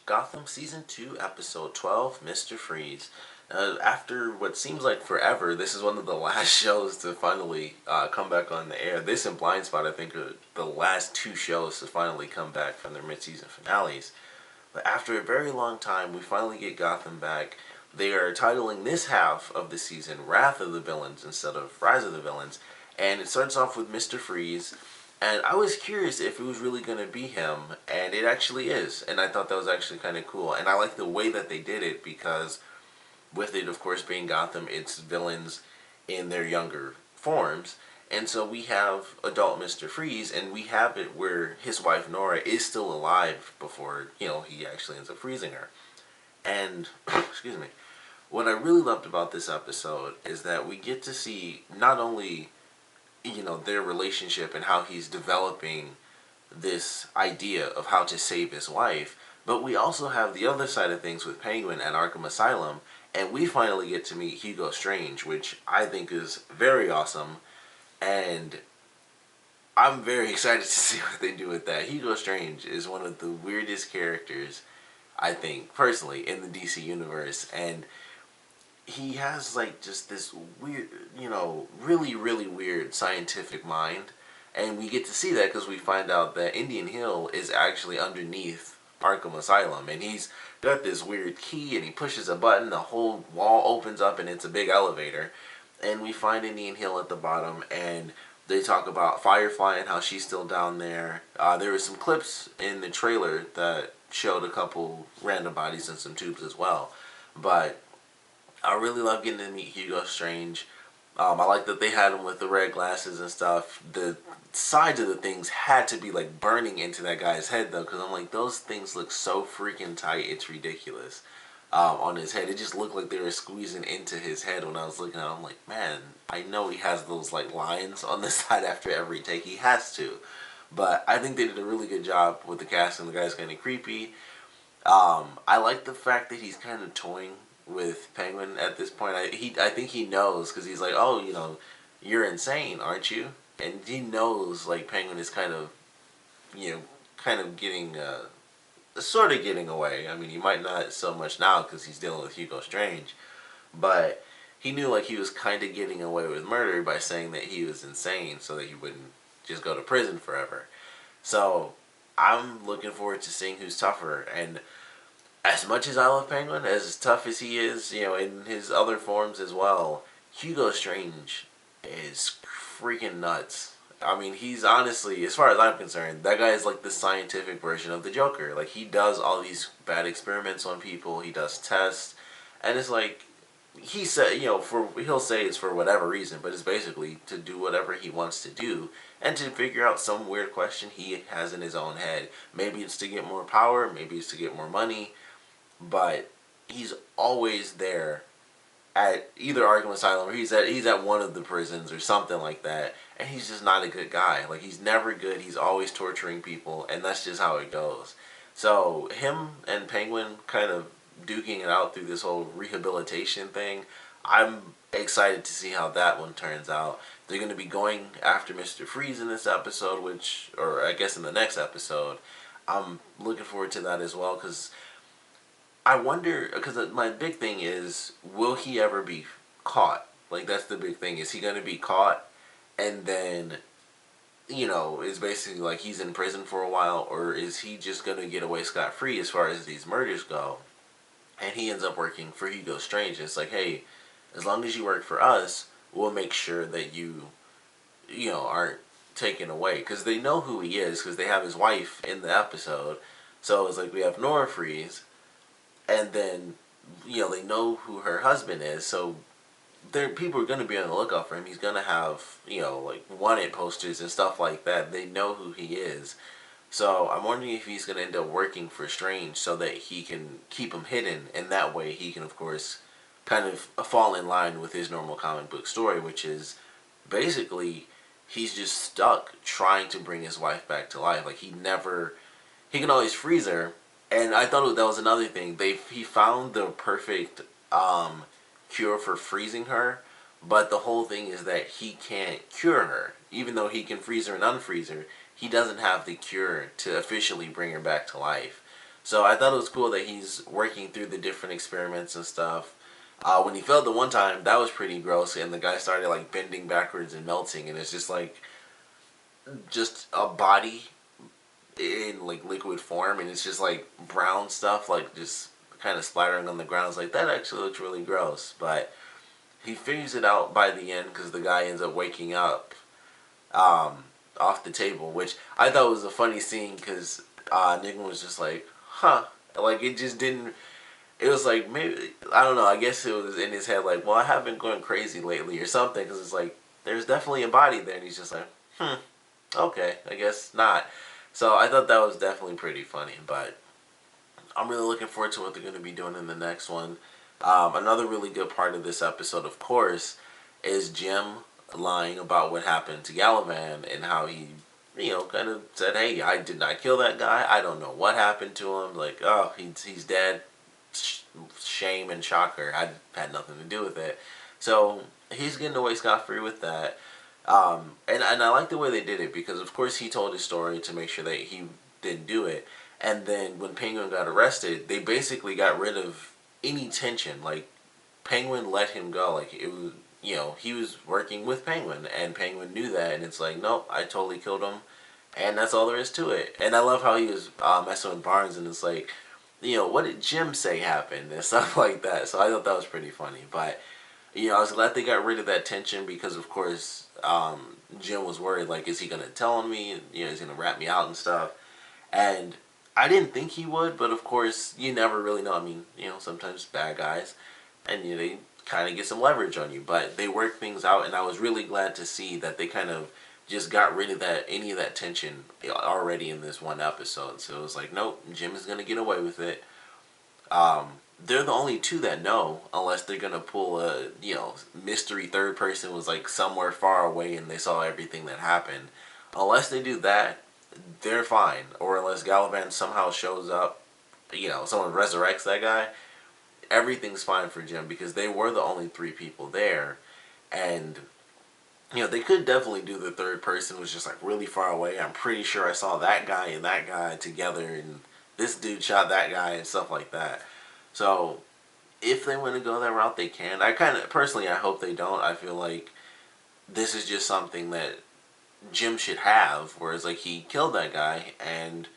Gotham Season 2, Episode 12, Mr. Freeze. After what seems like forever, this is one of the last shows to finally come back on the air. This and Blind Spot, I think, are the last two shows to finally come back from their mid-season finales. But after a very long time, we finally get Gotham back. They are titling this half of the season Wrath of the Villains instead of Rise of the Villains. And it starts off with Mr. Freeze. And I was curious if it was really going to be him, and it actually is. And I thought that was actually kind of cool. And I like the way that they did it because with it, of course, being Gotham, it's villains in their younger forms. And so we have adult Mr. Freeze, and we have it where his wife Nora is still alive before, he actually ends up freezing her. And, excuse me, what I really loved about this episode is that we get to see not only their relationship and how he's developing this idea of how to save his wife, but we also have the other side of things with Penguin at Arkham Asylum, and we finally get to meet Hugo Strange, which I think is very awesome, and I'm very excited to see what they do with that. Hugo Strange is one of the weirdest characters, I think, personally, in the DC universe, and he has just this weird, really, really weird scientific mind. And we get to see that because we find out that Indian Hill is actually underneath Arkham Asylum. And he's got this weird key and he pushes a button, the whole wall opens up and it's a big elevator. And we find Indian Hill at the bottom and they talk about Firefly and how she's still down there. There were some clips in the trailer that showed a couple random bodies and some tubes as well. But I really love getting to meet Hugo Strange. I like that they had him with the red glasses and stuff. The sides of the things had to be burning into that guy's head though, because I'm like, those things look so freaking tight, it's ridiculous. On his head, it just looked like they were squeezing into his head when I was looking at him. I'm like, man, I know he has those lines on the side after every take. He has to. But I think they did a really good job with the casting. The guy's kind of creepy. I like the fact that he's kind of toying with Penguin at this point. I think he knows because he's like, oh, you're insane, aren't you? And he knows Penguin is kind of getting sort of getting away. I mean, he might not so much now because he's dealing with Hugo Strange, but he knew he was kind of getting away with murder by saying that he was insane so that he wouldn't just go to prison forever. So I'm looking forward to seeing who's tougher. And as much as I love Penguin, as tough as he is, in his other forms as well, Hugo Strange is freaking nuts. I mean, he's honestly, as far as I'm concerned, that guy is the scientific version of the Joker. He does all these bad experiments on people, he does tests, and it's he said, he'll say it's for whatever reason, but it's basically to do whatever he wants to do and to figure out some weird question he has in his own head. Maybe it's to get more power, maybe it's to get more money. But he's always there at either Arkham Asylum or he's at one of the prisons or something like that, and he's just not a good guy. He's never good. He's always torturing people, and that's just how it goes. So him and Penguin kind of duking it out through this whole rehabilitation thing. I'm excited to see how that one turns out. They're going to be going after Mr. Freeze in this episode, or I guess in the next episode. I'm looking forward to that as well because I wonder, because my big thing is, will he ever be caught? That's the big thing. Is he going to be caught and then, is basically he's in prison for a while, or is he just going to get away scot-free as far as these murders go? And he ends up working for Hugo Strange. It's hey, as long as you work for us, we'll make sure that you aren't taken away. Because they know who he is, because they have his wife in the episode. So it's we have Nora Freeze, and then, they know who her husband is, so people are going to be on the lookout for him. He's going to have, wanted posters and stuff like that. They know who he is. So I'm wondering if he's going to end up working for Strange so that he can keep him hidden, and that way he can, of course, kind of fall in line with his normal comic book story, which is basically he's just stuck trying to bring his wife back to life. He can always freeze her. And I thought that was another thing. He found the perfect cure for freezing her, but the whole thing is that he can't cure her. Even though he can freeze her and unfreeze her, he doesn't have the cure to officially bring her back to life. So I thought it was cool that he's working through the different experiments and stuff. When he failed the one time, that was pretty gross, and the guy started like bending backwards and melting, and it's just like just a body in like liquid form, and it's just like brown stuff, like just kind of splattering on the ground. It's like that actually looks really gross, but he figures it out by the end because the guy ends up waking up off the table, which I thought was a funny scene because Nigma was just like, huh, like it just didn't. It was like maybe I don't know. I guess it was in his head like, well, I have been going crazy lately or something because it's like there's definitely a body there, and he's just like, okay, I guess not. So I thought that was definitely pretty funny, but I'm really looking forward to what they're going to be doing in the next one. Another really good part of this episode, of course, is Jim lying about what happened to Galavan and how he, kind of said, "Hey, I did not kill that guy. I don't know what happened to him. Like, oh, he's dead. Shame and shocker. I had nothing to do with it." So he's getting away scot free with that. And I like the way they did it because, of course, he told his story to make sure that he didn't do it. And then when Penguin got arrested, they basically got rid of any tension. Like, Penguin let him go. Like, it was, he was working with Penguin, and Penguin knew that. And it's like, nope, I totally killed him. And that's all there is to it. And I love how he was messing with Barnes, and it's like, what did Jim say happened? And stuff like that. So I thought that was pretty funny. But, I was glad they got rid of that tension because, of course, Jim was worried, like, is he going to tell on me? Is he going to rat me out and stuff? And I didn't think he would, but of course, you never really know. I mean, sometimes bad guys, and they kind of get some leverage on you. But they work things out, and I was really glad to see that they kind of just got rid of any of that tension already in this one episode. So it was like, nope, Jim is going to get away with it. They're the only two that know, unless they're gonna pull a mystery third person was like somewhere far away and they saw everything that happened. Unless they do that, they're fine. Or unless Galavan somehow shows up, someone resurrects that guy, everything's fine for Jim because they were the only three people there, and they could definitely do the third person was just like really far away. I'm pretty sure I saw that guy and that guy together, and this dude shot that guy and stuff like that. So if they want to go that route, they can. I kind of personally, I hope they don't. I feel like this is just something that Jim should have, whereas like he killed that guy, and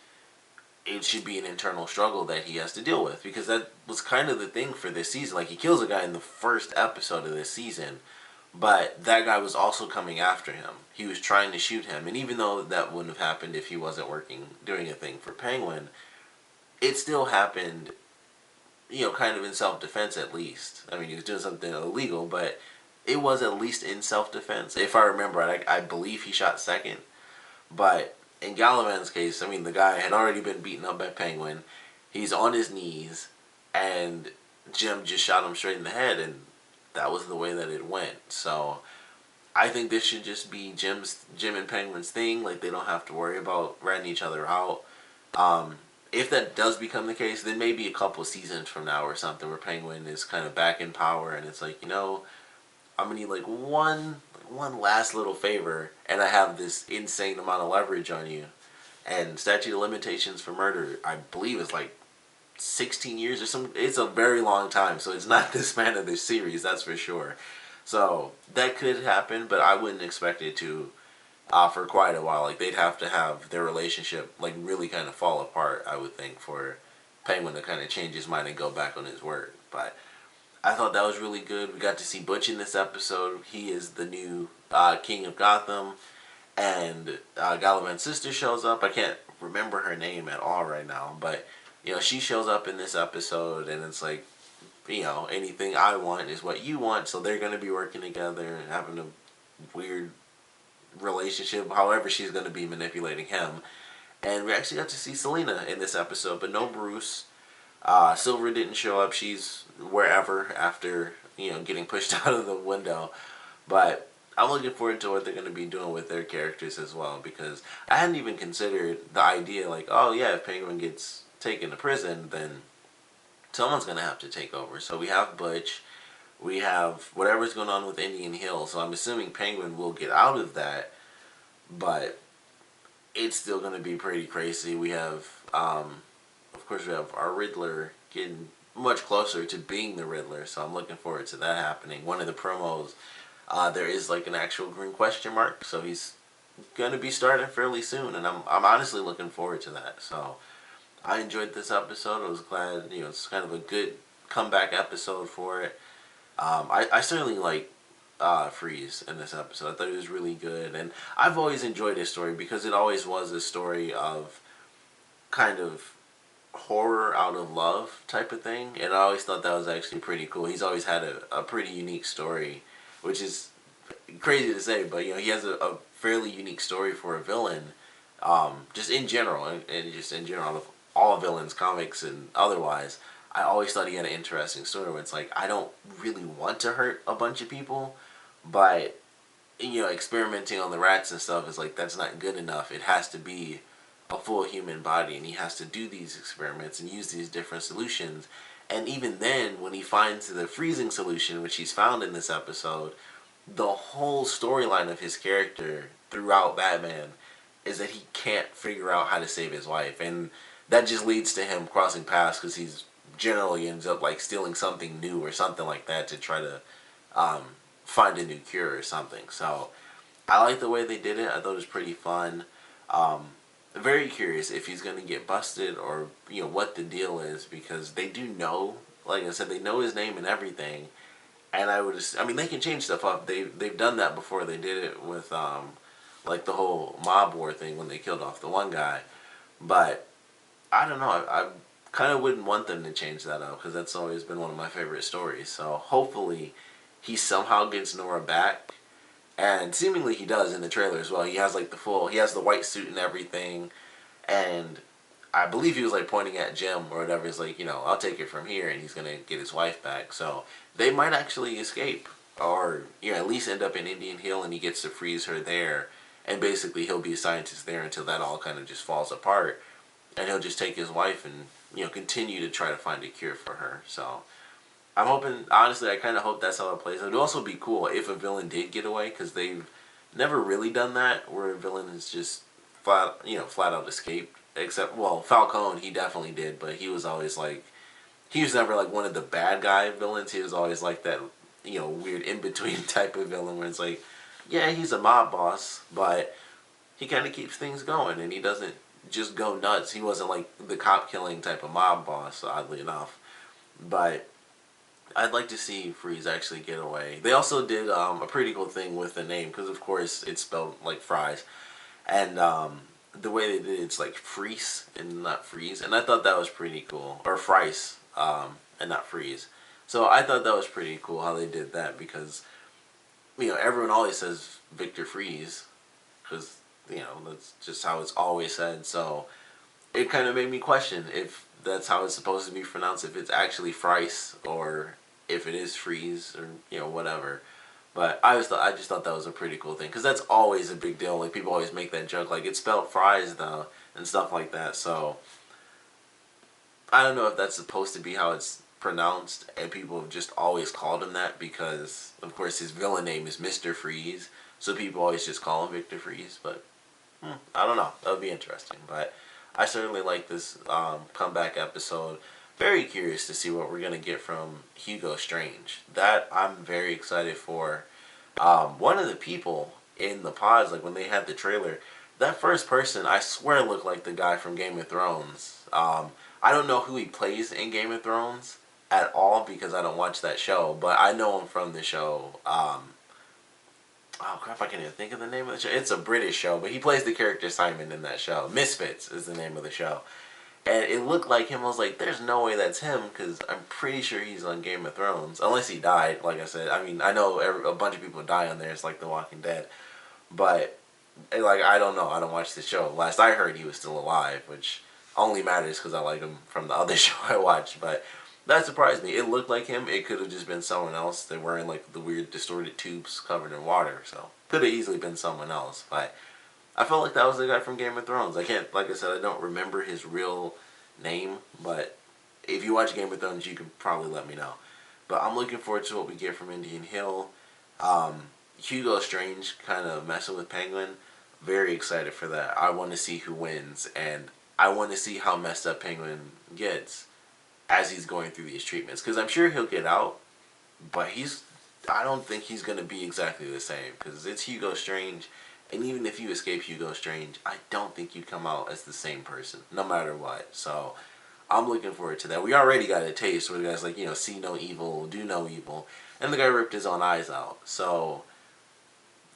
it should be an internal struggle that he has to deal with because that was kind of the thing for this season. Like he kills a guy in the first episode of this season, but that guy was also coming after him. He was trying to shoot him, and even though that wouldn't have happened if he wasn't doing a thing for Penguin, it still happened kind of in self-defense at least. I mean, he was doing something illegal, but it was at least in self-defense. If I remember right, I believe he shot second. But in Galavan's case, I mean, the guy had already been beaten up by Penguin. He's on his knees, and Jim just shot him straight in the head, and that was the way that it went. So I think this should just be Jim and Penguin's thing. Like, they don't have to worry about ratting each other out. If that does become the case, then maybe a couple seasons from now or something where Penguin is kind of back in power and it's like, I'm gonna need like one last little favor and I have this insane amount of leverage on you. And statute of limitations for murder, I believe, is like 16 years or something. It's a very long time, so it's not the span of this series, that's for sure. So that could happen, but I wouldn't expect it to for quite a while. Like, they'd have to have their relationship like really kind of fall apart, I would think, for Penguin to kind of change his mind and go back on his word. But I thought that was really good. We got to see Butch in this episode. He is the new king of Gotham, and Galavan's sister shows up. I can't remember her name at all right now, but she shows up in this episode, and it's like, anything I want is what you want, so they're gonna be working together and having a weird relationship, however she's going to be manipulating him. And we actually got to see Selena in this episode, but no Bruce. Silver didn't show up. She's wherever after, getting pushed out of the window. But I'm looking forward to what they're going to be doing with their characters as well, because I hadn't even considered the idea, like, oh yeah, if Penguin gets taken to prison, then someone's going to have to take over. So we have Butch. We have whatever's going on with Indian Hill, so I'm assuming Penguin will get out of that, but it's still going to be pretty crazy. We have of course, we have our Riddler getting much closer to being the Riddler, so I'm looking forward to that happening. One of the promos, there is like an actual green question mark, so he's gonna be starting fairly soon, and I'm honestly looking forward to that. So I enjoyed this episode. I was glad, it's kind of a good comeback episode for it. I certainly like Freeze in this episode. I thought it was really good, and I've always enjoyed his story because it always was a story of kind of horror out of love type of thing, and I always thought that was actually pretty cool. He's always had a pretty unique story, which is crazy to say, but he has a fairly unique story for a villain, just in general, and just in general of all villains, comics and otherwise. I always thought he had an interesting story where it's like, I don't really want to hurt a bunch of people, but experimenting on the rats and stuff is like, that's not good enough. It has to be a full human body, and he has to do these experiments and use these different solutions. And even then, when he finds the freezing solution, which he's found in this episode, the whole storyline of his character throughout Batman is that he can't figure out how to save his wife, and that just leads to him crossing paths because he's generally ends up like stealing something new or something like that to try to find a new cure or something. So I like the way they did it. I thought it was pretty fun. Very curious if he's going to get busted or what the deal is, because they do know, like I said, they know his name and everything. And I mean, they can change stuff up. They've done that before. They did it with like the whole mob war thing when they killed off the one guy. But I don't know. I kind of wouldn't want them to change that up because that's always been one of my favorite stories. So hopefully he somehow gets Nora back, and seemingly he does in the trailer as well. He has like he has the white suit and everything, and I believe he was like pointing at Jim or whatever. He's like, I'll take it from here, and he's gonna get his wife back. So they might actually escape, or at least end up in Indian Hill, and he gets to freeze her there, and basically he'll be a scientist there until that all kind of just falls apart, and he'll just take his wife and continue to try to find a cure for her. So I'm hoping, honestly, I kind of hope that's how it plays. It would also be cool if a villain did get away, because they've never really done that, where a villain has just flat out escaped. Except, well, Falcone, he definitely did, but he was always like, he was never like one of the bad guy villains. He was always like that, weird in-between type of villain where it's like, yeah, he's a mob boss, but he kind of keeps things going, and he doesn't just go nuts. He wasn't like the cop killing type of mob boss, oddly enough. But I'd like to see Freeze actually get away. They also did a pretty cool thing with the name, because of course it's spelled like fries, and the way they did it's like Freeze and not Freeze, and I thought that was pretty cool. Or Frice, and not Freeze. So I thought that was pretty cool how they did that, because everyone always says Victor Freeze, because that's just how it's always said. So it kind of made me question if that's how it's supposed to be pronounced, if it's actually Frice or if it is Freeze or whatever. But I just thought that was a pretty cool thing, because that's always a big deal. Like, people always make that joke, like, it's spelled fries though and stuff like that. So I don't know if that's supposed to be how it's pronounced, and people have just always called him that because of course his villain name is Mr. Freeze, so people always just call him Victor Freeze. But I don't know, that would be interesting. But I certainly like this comeback episode. Very curious to see what we're going to get from Hugo Strange. That I'm very excited for. One of the people in the pods, like when they had the trailer, that first person I swear looked like the guy from Game of Thrones. I don't know who he plays in Game of Thrones at all because I don't watch that show, but I know him from the show. Oh crap, I can't even think of the name of the show. It's a British show, but he plays the character Simon in that show. Misfits is the name of the show. And it looked like him. I was like, there's no way that's him, because I'm pretty sure he's on Game of Thrones. Unless he died, like I said. I mean, I know a bunch of people die on there. It's like The Walking Dead. But, like, I don't know. I don't watch the show. Last I heard, he was still alive, which only matters because I like him from the other show I watched. But that surprised me. It looked like him. It could have just been someone else. They're wearing, like, the weird distorted tubes covered in water. So, could have easily been someone else. But I felt like that was the guy from Game of Thrones. I can't, like I said, I don't remember his real name, but if you watch Game of Thrones, you can probably let me know. But I'm looking forward to what we get from Indian Hill. Hugo Strange kind of messing with Penguin. Very excited for that. I want to see who wins, and I want to see how messed up Penguin gets as he's going through these treatments. Because I'm sure he'll get out, but I don't think he's going to be exactly the same. Because it's Hugo Strange, and even if you escape Hugo Strange, I don't think you come out as the same person, no matter what. So I'm looking forward to that. We already got a taste where the guy's like, see no evil, do no evil. And the guy ripped his own eyes out. So,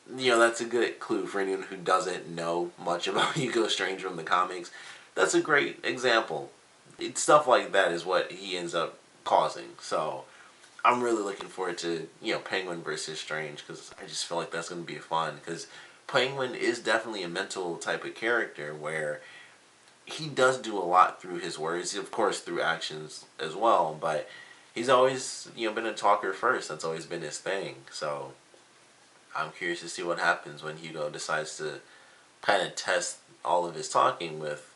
that's a good clue for anyone who doesn't know much about Hugo Strange from the comics. That's a great example. Stuff like that is what he ends up causing. So, I'm really looking forward to, Penguin versus Strange, because I just feel like that's going to be fun. Because Penguin is definitely a mental type of character where he does do a lot through his words, of course through actions as well, but he's always, been a talker first. That's always been his thing. So I'm curious to see what happens when Hugo decides to kind of test all of his talking with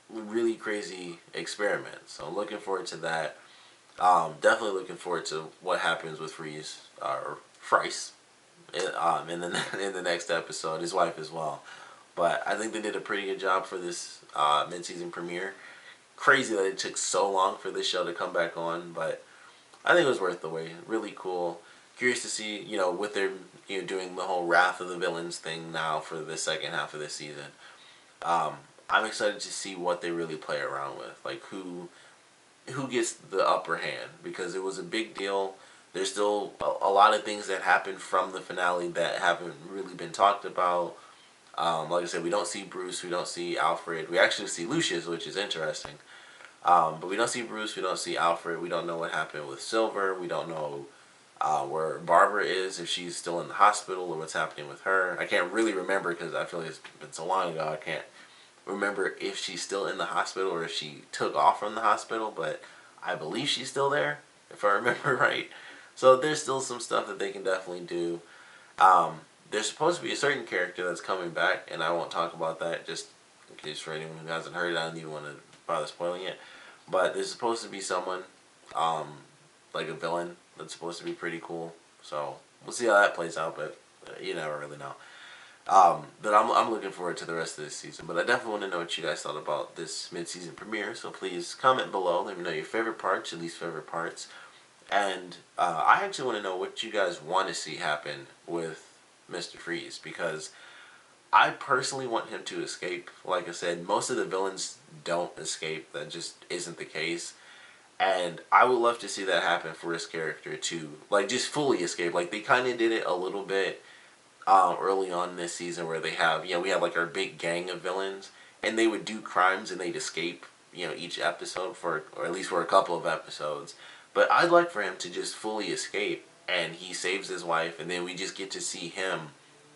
really crazy experiments. So I'm looking forward to that. Definitely looking forward to what happens with Freeze, or Frice, in the next episode. His wife as well. But I think they did a pretty good job for this mid-season premiere. Crazy that it took so long for this show to come back on, but I think it was worth the wait. Really cool. Curious to see, with their doing the whole Wrath of the Villains thing now for the second half of this season. I'm excited to see what they really play around with, like who gets the upper hand, because it was a big deal. There's still a lot of things that happened from the finale that haven't really been talked about. Like I said, we don't see Bruce, we don't see Alfred. We actually see Lucius, which is interesting. But we don't see Bruce, we don't see Alfred. We don't know what happened with Silver. We don't know where Barbara is, if she's still in the hospital or what's happening with her. I can't really remember because I feel like it's been so long ago. I can't remember if she's still in the hospital or if she took off from the hospital, but I believe she's still there, if I remember right. So there's still some stuff that they can definitely do. There's supposed to be a certain character that's coming back, and I won't talk about that just in case for anyone who hasn't heard it. I don't even want to bother spoiling it. But there's supposed to be someone, like a villain, that's supposed to be pretty cool. So we'll see how that plays out, but you never really know. But I'm looking forward to the rest of this season. But I definitely want to know what you guys thought about this mid-season premiere. So please comment below. Let me know your favorite parts, your least favorite parts. And I actually want to know what you guys want to see happen with Mr. Freeze, because I personally want him to escape. Like I said, most of the villains don't escape. That just isn't the case. And I would love to see that happen for his character to, like, just fully escape. Like, they kind of did it a little bit early on in this season where they have, we have like our big gang of villains, and they would do crimes and they'd escape, each episode or at least for a couple of episodes. But I'd like for him to just fully escape, and he saves his wife, and then we just get to see him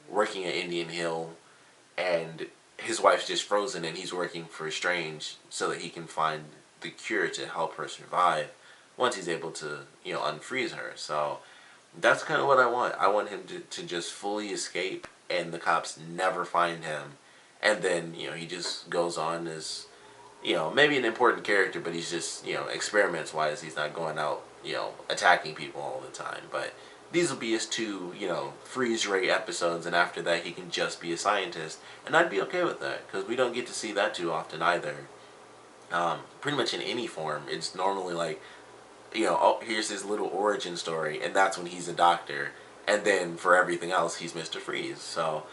working at Indian Hill, and his wife's just frozen, and he's working for Strange so that he can find the cure to help her survive once he's able to, unfreeze her. So that's kind of what I want. I want him to just fully escape, and the cops never find him, and then, he just goes on as, maybe an important character, but he's just, experiments-wise, he's not going out, attacking people all the time. But these will be his two, freeze ray episodes, and after that he can just be a scientist, and I'd be okay with that, because we don't get to see that too often either. Pretty much in any form, it's normally like, oh, here's his little origin story, and that's when he's a doctor, and then for everything else, he's Mr. Freeze. So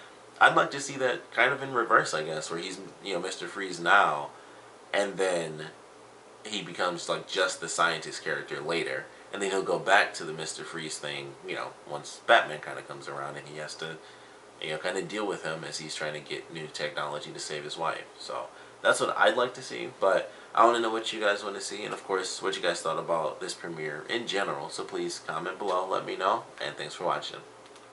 I'd like to see that kind of in reverse, I guess, where he's, Mr. Freeze now, and then he becomes like just the scientist character later, and then he'll go back to the Mr. Freeze thing, once Batman kind of comes around, and he has to, kind of deal with him as he's trying to get new technology to save his wife. So that's what I'd like to see, but I want to know what you guys want to see, and of course, what you guys thought about this premiere in general. So please comment below, let me know, and thanks for watching.